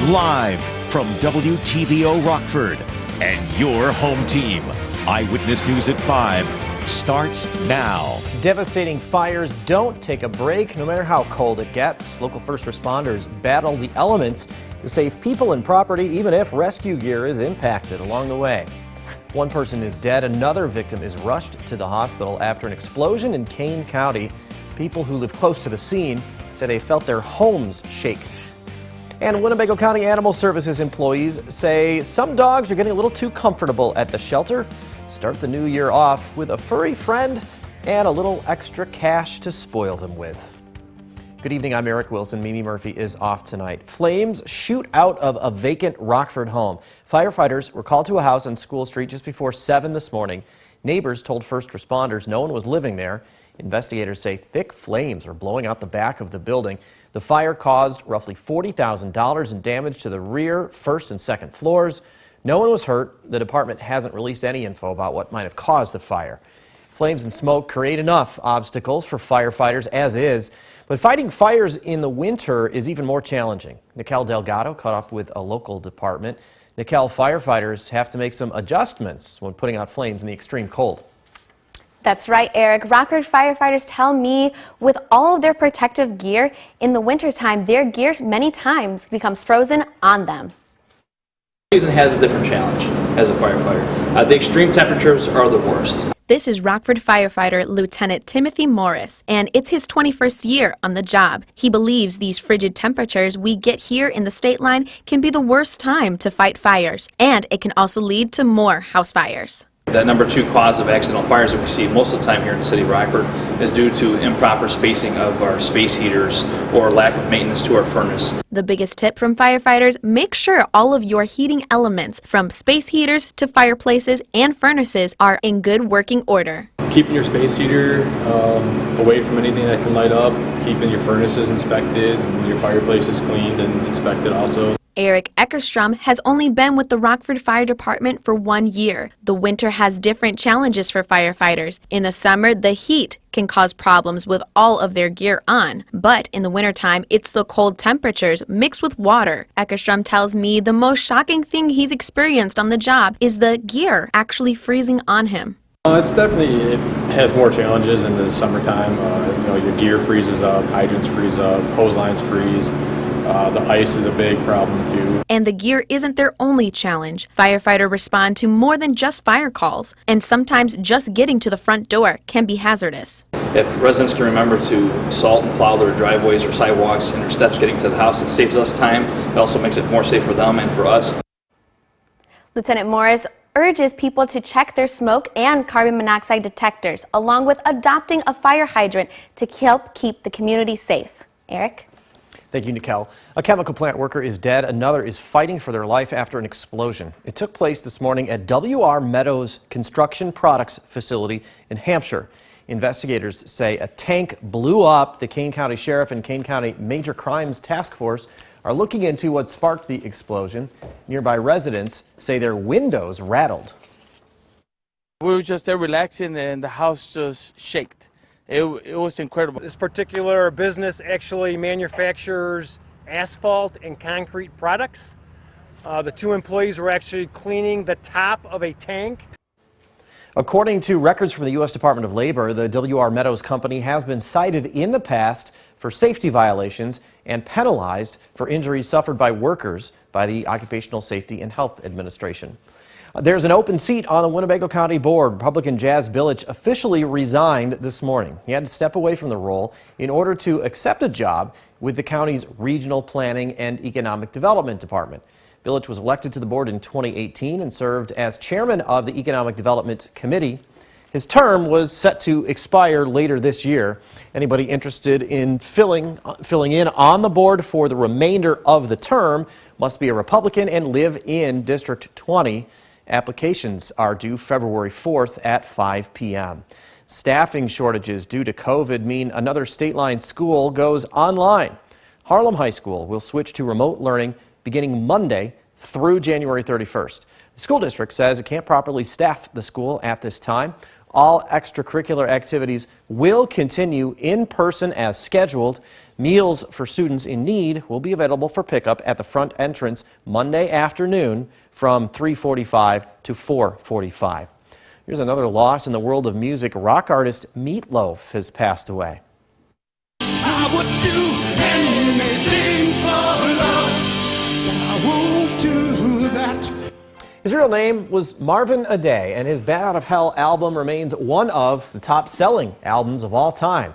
Live from WTVO Rockford and your home team. Eyewitness News at 5 starts now. Devastating fires don't take a break, no matter how cold it gets. Local first responders battle the elements to save people and property, even if rescue gear is impacted along the way. One person is dead. Another victim is rushed to the hospital after an explosion in Kane County. People who live close to the scene say they felt their homes shake. And Winnebago County Animal Services employees say some dogs are getting a little too comfortable at the shelter. Start the new year off with a furry friend and a little extra cash to spoil them with. Good evening, I'm Eric Wilson. Mimi Murphy is off tonight. Flames shoot out of a vacant Rockford home. Firefighters were called to a house on School Street just before 7 this morning. Neighbors told first responders no one was living there. Investigators say thick flames are blowing out the back of the building. The fire caused roughly $40,000 in damage to the rear, first and second floors. No one was hurt. The department hasn't released any info about what might have caused the fire. Flames and smoke create enough obstacles for firefighters as is, but fighting fires in the winter is even more challenging. Nikel Delgado caught up with a local department. Nikel, firefighters have to make some adjustments when putting out flames in the extreme cold. That's right, Eric. Rockford firefighters tell me with all of their protective gear, in the wintertime, their gear many times becomes frozen on them. Season has a different challenge as a firefighter. The extreme temperatures are the worst. This is Rockford firefighter Lieutenant Timothy Morris, and it's his 21st year on the job. He believes these frigid temperatures we get here in the state line can be the worst time to fight fires, and it can also lead to more house fires. That number 2 cause of accidental fires that we see most of the time here in the city of Rockford is due to improper spacing of our space heaters or lack of maintenance to our furnace. The biggest tip from firefighters: make sure all of your heating elements, from space heaters to fireplaces and furnaces, are in good working order. Keeping your space heater away from anything that can light up, keeping your furnaces inspected, and your fireplaces cleaned and inspected also. Eric Eckerstrom has only been with the Rockford Fire Department for 1 year. The winter has different challenges for firefighters. In the summer, the heat can cause problems with all of their gear on. But in the wintertime, it's the cold temperatures mixed with water. Eckerstrom tells me the most shocking thing he's experienced on the job is the gear actually freezing on him. It has more challenges in the summertime. Your gear freezes up, hydrants freeze up, hose lines freeze. The ice is a big problem too. And the gear isn't their only challenge. Firefighters respond to more than just fire calls, and sometimes just getting to the front door can be hazardous. If residents can remember to salt and plow their driveways or sidewalks and their steps getting to the house, it saves us time. It also makes it more safe for them and for us. Lieutenant Morris urges people to check their smoke and carbon monoxide detectors, along with adopting a fire hydrant to help keep the community safe. Eric? Thank you, Nikel. A chemical plant worker is dead. Another is fighting for their life after an explosion. It took place this morning at W.R. Meadows Construction Products facility in Hampshire. Investigators say a tank blew up. The Kane County Sheriff and Kane County Major Crimes Task Force are looking into what sparked the explosion. Nearby residents say their windows rattled. We were just there relaxing and the house just shook. It was incredible. This particular business actually manufactures asphalt and concrete products. The 2 employees were actually cleaning the top of a tank. According to records from the U.S. Department of Labor, the W.R. Meadows company has been cited in the past for safety violations and penalized for injuries suffered by workers by the Occupational Safety and Health Administration. There's an open seat on the Winnebago County Board. Republican Jazz Billich officially resigned this morning. He had to step away from the role in order to accept a job with the county's Regional Planning and Economic Development Department. Billich was elected to the board in 2018 and served as chairman of the Economic Development Committee. His term was set to expire later this year. Anybody interested in filling in on the board for the remainder of the term must be a Republican and live in District 20. Applications are due February 4th at 5 p.m. Staffing shortages due to COVID mean another state-line school goes online. Harlem High School will switch to remote learning beginning Monday through January 31st. The school district says it can't properly staff the school at this time. All extracurricular activities will continue in person as scheduled. Meals for students in need will be available for pickup at the front entrance Monday afternoon from 3:45 to 4:45. Here's another loss in the world of music. Rock artist Meat Loaf has passed away. I would do anything for love, but I won't do that. His real name was Marvin Aday, and his Bat Out of Hell album remains one of the top-selling albums of all time.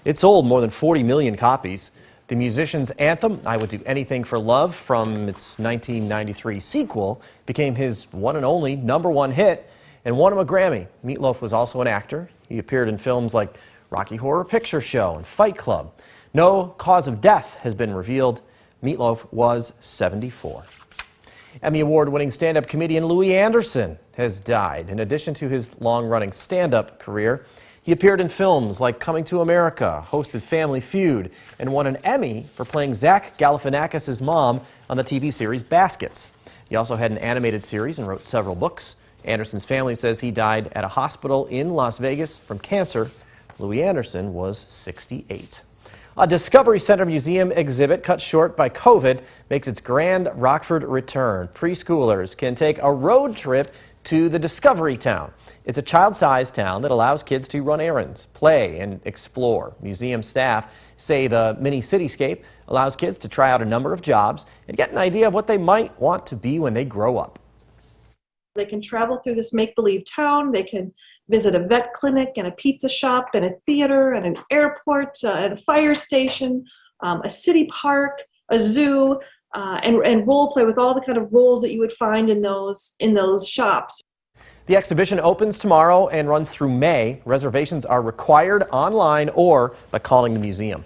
It sold more than 40 million copies. The musician's anthem, I Would Do Anything for Love, from its 1993 sequel, became his one and only #1 hit and won him a Grammy. Meat Loaf was also an actor. He appeared in films like Rocky Horror Picture Show and Fight Club. No cause of death has been revealed. Meat Loaf was 74. Emmy Award-winning stand-up comedian Louie Anderson has died. In addition to his long-running stand-up career, he appeared in films like Coming to America, hosted Family Feud, and won an Emmy for playing Zach Galifianakis' mom on the TV series Baskets. He also had an animated series and wrote several books. Anderson's family says he died at a hospital in Las Vegas from cancer. Louie Anderson was 68. A Discovery Center museum exhibit cut short by COVID makes its grand Rockford return. Preschoolers can take a road trip to the Discovery Town. It's a child-sized town that allows kids to run errands, play, and explore. Museum staff say the mini cityscape allows kids to try out a number of jobs and get an idea of what they might want to be when they grow up. They can travel through this make-believe town. They can visit a vet clinic and a pizza shop and a theater and an airport and a fire station, a city park, a zoo, and role play with all the kind of roles that you would find in those shops. The exhibition opens tomorrow and runs through May. Reservations are required online or by calling the museum.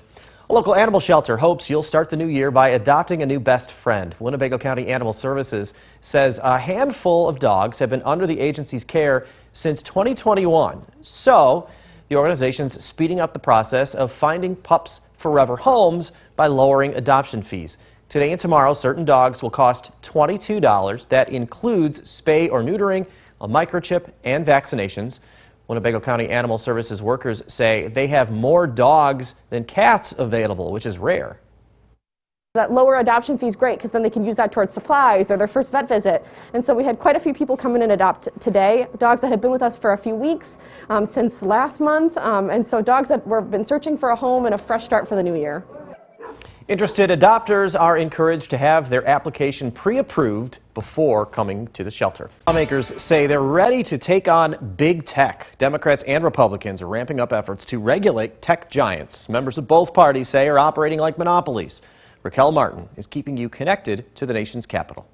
A local animal shelter hopes you'll start the new year by adopting a new best friend. Winnebago County Animal Services says a handful of dogs have been under the agency's care since 2021. So the organization's speeding up the process of finding pups forever homes by lowering adoption fees. Today and tomorrow, certain dogs will cost $22. That includes spay or neutering, a microchip, and vaccinations. Winnebago County Animal Services workers say they have more dogs than cats available, which is rare. That lower adoption fee is great because then they can use that towards supplies or their first vet visit. And so we had quite a few people come in and adopt today, dogs that had been with us for a few weeks since last month. And so dogs that were been searching for a home and a fresh start for the new year. Interested adopters are encouraged to have their application pre-approved before coming to the shelter. Lawmakers say they're ready to take on big tech. Democrats and Republicans are ramping up efforts to regulate tech giants. Members of both parties say are operating like monopolies. Raquel Martin is keeping you connected to the nation's capital.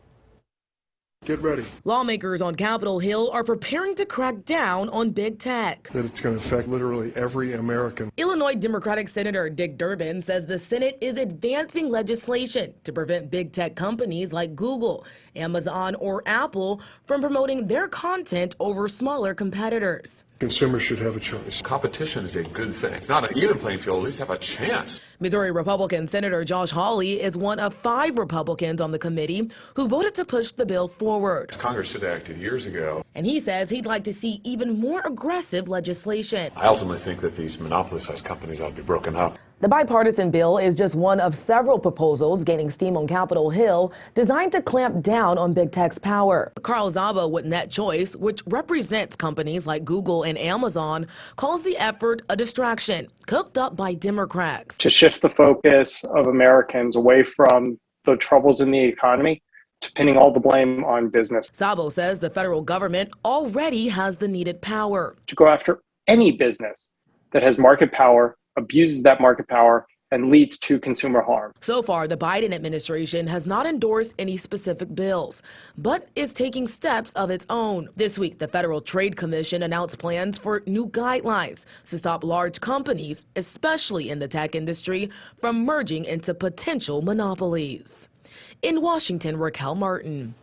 Get ready. Lawmakers on Capitol Hill are preparing to crack down on big tech. That it's going to affect literally every American. Illinois Democratic Senator Dick Durbin says the Senate is advancing legislation to prevent big tech companies like Google, Amazon, or Apple from promoting their content over smaller competitors. Consumers should have a choice. Competition is a good thing. If not an even playing field, at least have a chance. Missouri Republican Senator Josh Hawley is one of 5 Republicans on the committee who voted to push the bill forward. Congress should have acted years ago. And he says he'd like to see even more aggressive legislation. I ultimately think that these monopoly-sized companies ought to be broken up. The bipartisan bill is just one of several proposals gaining steam on Capitol Hill designed to clamp down on big tech's power. Carl Szabo with Net Choice, which represents companies like Google and Amazon, calls the effort a distraction cooked up by Democrats. To shift the focus of Americans away from the troubles in the economy to pinning all the blame on business. Szabo says the federal government already has the needed power to go after any business that has market power, abuses that market power, and leads to consumer harm. So far, the Biden administration has not endorsed any specific bills, but is taking steps of its own. This week, the Federal Trade Commission announced plans for new guidelines to stop large companies, especially in the tech industry, from merging into potential monopolies. In Washington, Raquel Martin.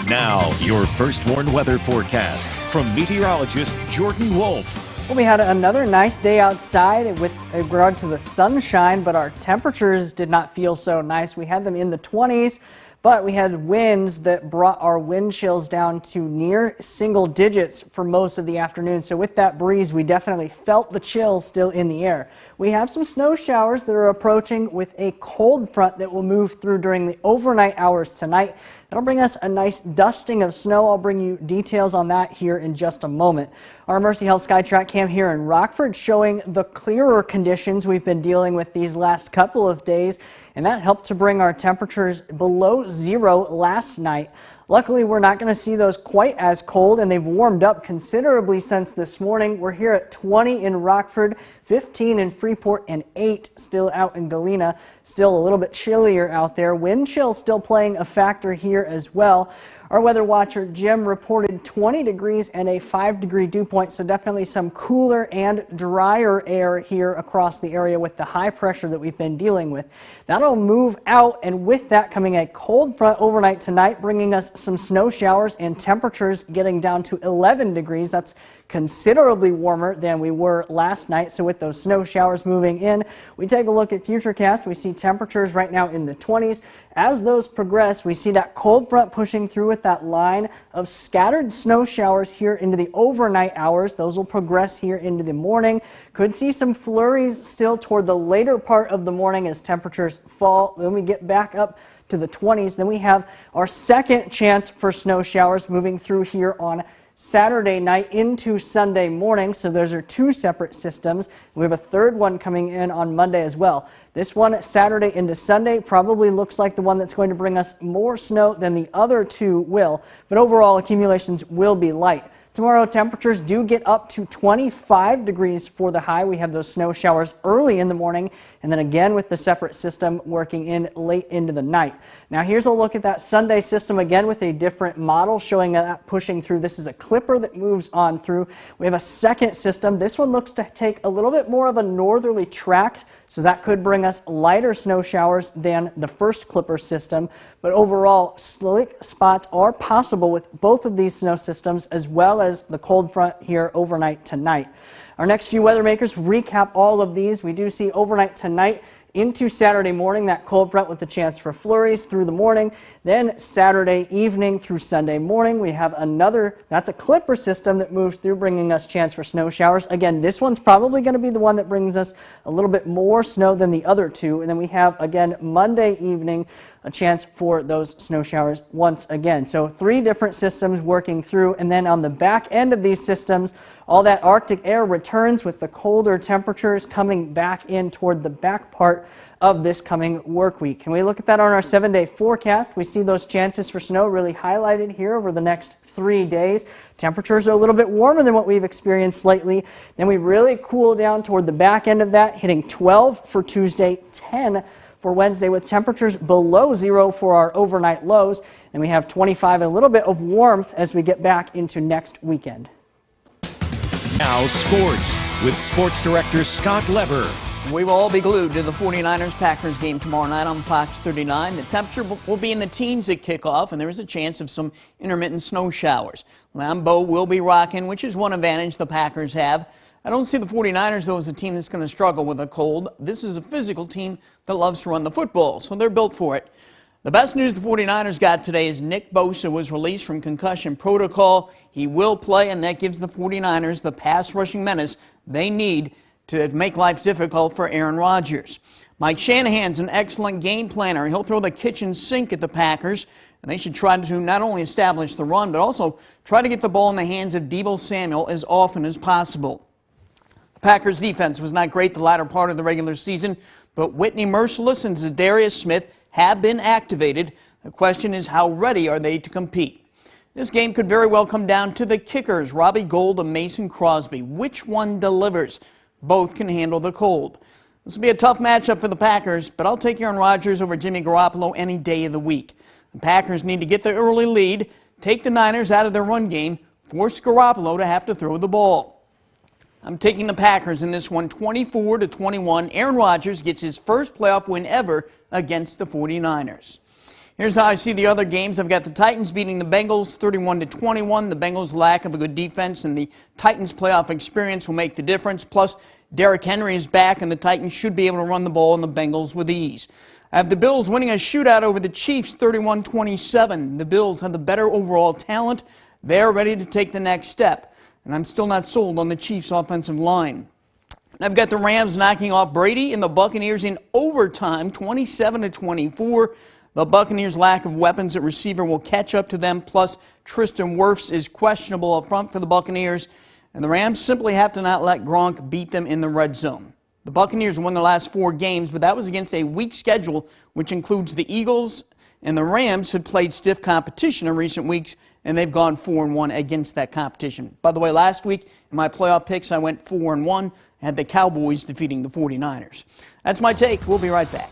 Now, your first warned weather forecast from meteorologist Jordan Wolf. Well, we had another nice day outside with regard to the sunshine, but our temperatures did not feel so nice. We had them in the 20s, but we had winds that brought our wind chills down to near single digits for most of the afternoon. So with that breeze, we definitely felt the chill still in the air. We have some snow showers that are approaching with a cold front that will move through during the overnight hours tonight. That'll bring us a nice dusting of snow. I'll bring you details on that here in just a moment. Our Mercy Health SkyTrack cam here in Rockford showing the clearer conditions we've been dealing with these last couple of days, and that helped to bring our temperatures below zero last night. Luckily, we're not going to see those quite as cold, and they've warmed up considerably since this morning. We're here at 20 in Rockford, 15 in Freeport, and 8 still out in Galena. Still a little bit chillier out there. Wind chill still playing a factor here as well. Our weather watcher, Jim, reported 20 degrees and a 5-degree dew point, so definitely some cooler and drier air here across the area with the high pressure that we've been dealing with. That'll move out, and with that coming a cold front overnight tonight, bringing us some snow showers and temperatures getting down to 11 degrees. That's considerably warmer than we were last night. So with those snow showers moving in, we take a look at Futurecast. We see temperatures right now in the 20s. As those progress, we see that cold front pushing through with that line of scattered snow showers here into the overnight hours. Those will progress here into the morning. Could see some flurries still toward the later part of the morning as temperatures fall. Then we get back up to the 20s. Then we have our second chance for snow showers moving through here on Saturday night into Sunday morning. So those are two separate systems. We have a third one coming in on Monday as well. This one Saturday into Sunday probably looks like the one that's going to bring us more snow than the other two will, but overall accumulations will be light. Tomorrow temperatures do get up to 25 degrees for the high. We have those snow showers early in the morning, and then again with the separate system working in late into the night. Now here's a look at that Sunday system again with a different model showing that pushing through. This is a clipper that moves on through. We have a second system. This one looks to take a little bit more of a northerly track, so that could bring us lighter snow showers than the first clipper system. But overall, slick spots are possible with both of these snow systems, as well as the cold front here overnight tonight. Our next few weather makers recap all of these. We do see overnight tonight into Saturday morning, that cold front with the chance for flurries through the morning. Then Saturday evening through Sunday morning, we have another, that's a clipper system that moves through, bringing us chance for snow showers. Again, this one's probably going to be the one that brings us a little bit more snow than the other two. And then we have, again, Monday evening, a chance for those snow showers once again. So 3 different systems working through, and then on the back end of these systems, all that Arctic air returns with the colder temperatures coming back in toward the back part of this coming work week. And we look at that on our 7-day forecast. We see those chances for snow really highlighted here over the next 3 days. Temperatures are a little bit warmer than what we've experienced lately. Then we really cool down toward the back end of that, hitting 12 for Tuesday, 10 for Wednesday, with temperatures below zero for our overnight lows. And we have 25, a little bit of warmth as we get back into next weekend. Now sports with sports director Scott Lever. We will all be glued to the 49ers-Packers game tomorrow night on Fox 39. The temperature will be in the teens at kickoff, and there is a chance of some intermittent snow showers. Lambeau will be rocking, which is one advantage the Packers have. I don't see the 49ers, though, as a team that's going to struggle with a cold. This is a physical team that loves to run the football, so they're built for it. The best news the 49ers got today is Nick Bosa was released from concussion protocol. He will play, and that gives the 49ers the pass-rushing menace they need to make life difficult for Aaron Rodgers. Mike Shanahan's an excellent game planner. He'll throw the kitchen sink at the Packers, and they should try to not only establish the run, but also try to get the ball in the hands of Deebo Samuel as often as possible. The Packers' defense was not great the latter part of the regular season, but Whitney Merciless and Zadarius Smith have been activated. The question is, how ready are they to compete? This game could very well come down to the kickers, Robbie Gould and Mason Crosby. Which one delivers? Both can handle the cold. This will be a tough matchup for the Packers, but I'll take Aaron Rodgers over Jimmy Garoppolo any day of the week. The Packers need to get the early lead, take the Niners out of their run game, force Garoppolo to have to throw the ball. I'm taking the Packers in this one, 24-21. Aaron Rodgers gets his first playoff win ever against the 49ers. Here's how I see the other games. I've got the Titans beating the Bengals 31-21. The Bengals' lack of a good defense and the Titans' playoff experience will make the difference. Plus, Derrick Henry is back, and the Titans should be able to run the ball on the Bengals with ease. I have the Bills winning a shootout over the Chiefs 31-27. The Bills have the better overall talent. They're ready to take the next step. And I'm still not sold on the Chiefs' offensive line. I've got the Rams knocking off Brady and the Buccaneers in overtime, 27-24. The Buccaneers' lack of weapons at receiver will catch up to them, plus Tristan Wirfs is questionable up front for the Buccaneers, and the Rams simply have to not let Gronk beat them in the red zone. The Buccaneers won their last 4 games, but that was against a weak schedule, which includes the Eagles, and the Rams had played stiff competition in recent weeks, and they've gone 4-1 against that competition. By the way, last week in my playoff picks, I went 4-1, had the Cowboys defeating the 49ers. That's my take. We'll be right back.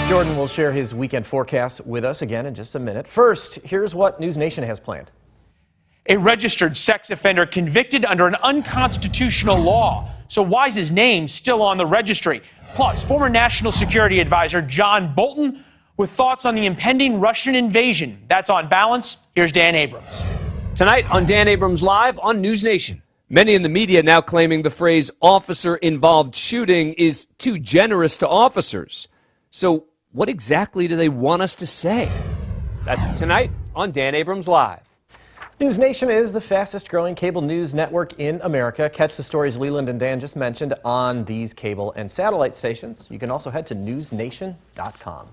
Jordan will share his weekend forecast with us again in just a minute. First, here's what News Nation has planned. A registered sex offender convicted under an unconstitutional law. So why is his name still on the registry? Plus, former National Security Advisor John Bolton with thoughts on the impending Russian invasion. That's On Balance. Here's Dan Abrams. Tonight on Dan Abrams Live on News Nation. Many in the media now claiming the phrase officer-involved shooting is too generous to officers. So what exactly do they want us to say? That's tonight on Dan Abrams Live. News Nation is the fastest growing cable news network in America. Catch the stories Leland and Dan just mentioned on these cable and satellite stations. You can also head to newsnation.com.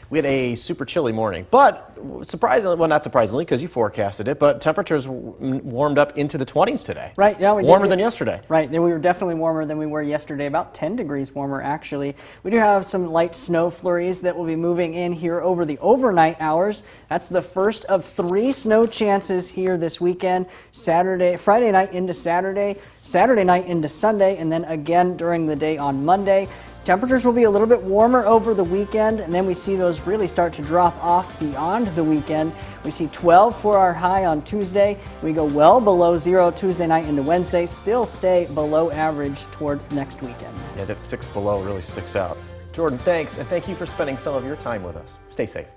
We had a super chilly morning, but surprisingly, well, not surprisingly because you forecasted it, but temperatures warmed up into the 20s today. Right, yeah, we warmer than yesterday. Right, we were definitely warmer than we were yesterday, about 10 degrees warmer actually. We do have some light snow flurries that will be moving in here over the overnight hours. That's the first of 3 snow chances here this weekend. Friday night into Saturday, Saturday night into Sunday, and then again during the day on Monday. Temperatures will be a little bit warmer over the weekend, and then we see those really start to drop off beyond the weekend. We see 12 for our high on Tuesday. We go well below 0 Tuesday night into Wednesday, still stay below average toward next weekend. Yeah, that 6 below really sticks out. Jordan, thanks, and thank you for spending some of your time with us. Stay safe.